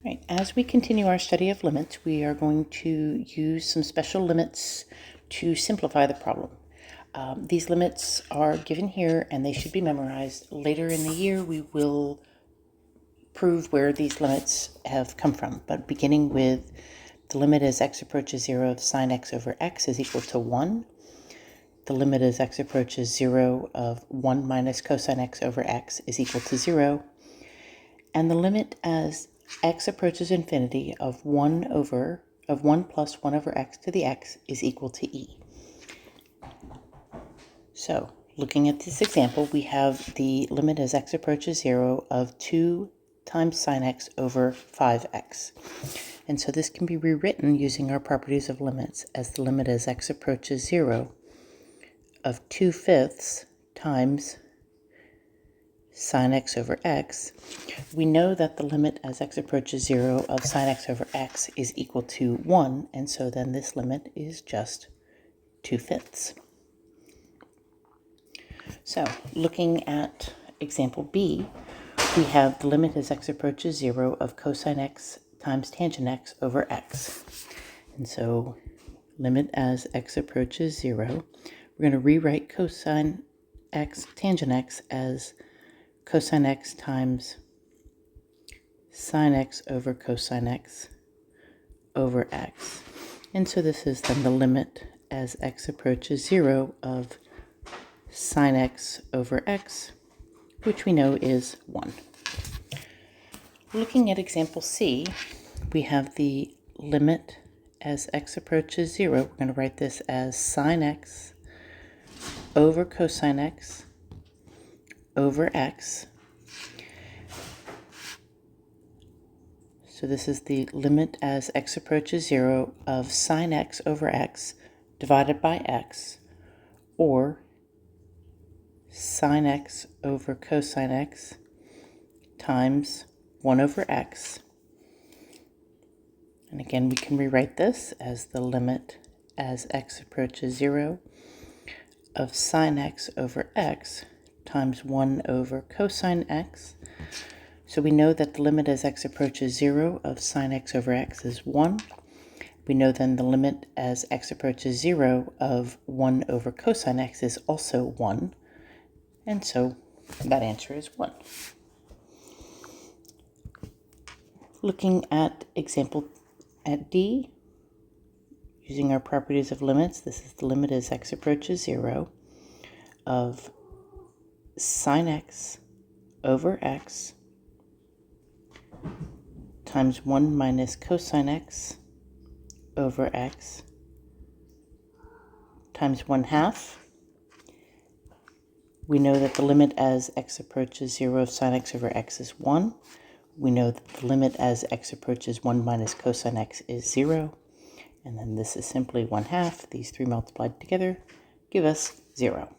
Right. As we continue our study of limits, we are going to use some special limits to simplify the problem. These limits are given here and they should be memorized. Later in the year, we will prove where these limits have come from, but beginning with the limit as x approaches 0 of sine x over x is equal to 1. The limit as x approaches 0 of 1 minus cosine x over x is equal to 0. And the limit as x approaches infinity of 1 plus 1 over x to the x is equal to e. So, looking at this example, we have the limit as x approaches 0 of 2 times sine x over 5x. And so this can be rewritten using our properties of limits as the limit as x approaches 0 of 2/5 times sine x over x. We know that the limit as x approaches 0 of sine x over x is equal to 1, and so then this limit is just 2/5. So, looking at example B, we have the limit as x approaches 0 of cosine x times tangent x over x. And so, limit as x approaches 0, we're going to rewrite cosine x tangent x as cosine x times sine x over cosine x over x. And so this is then the limit as x approaches 0 of sine x over x, which we know is 1. Looking at example C, we have the limit as x approaches 0. We're going to write this as sine x over cosine x over x. So this is the limit as x approaches 0 of sine x over x divided by x, or sine x over cosine x times 1 over x. And again, we can rewrite this as the limit as x approaches 0 of sine x over x times 1 over cosine x. So we know that the limit as x approaches 0 of sine x over x is 1. We know then the limit as x approaches 0 of 1 over cosine x is also 1. And so that answer is 1. Looking at example at D, using our properties of limits, this is the limit as x approaches 0 of sine x over x times 1 minus cosine x over x times 1/2. We know that the limit as x approaches 0 of sine x over x is 1. We know that the limit as x approaches 1 minus cosine x is 0. And then this is simply 1/2. These three multiplied together give us 0.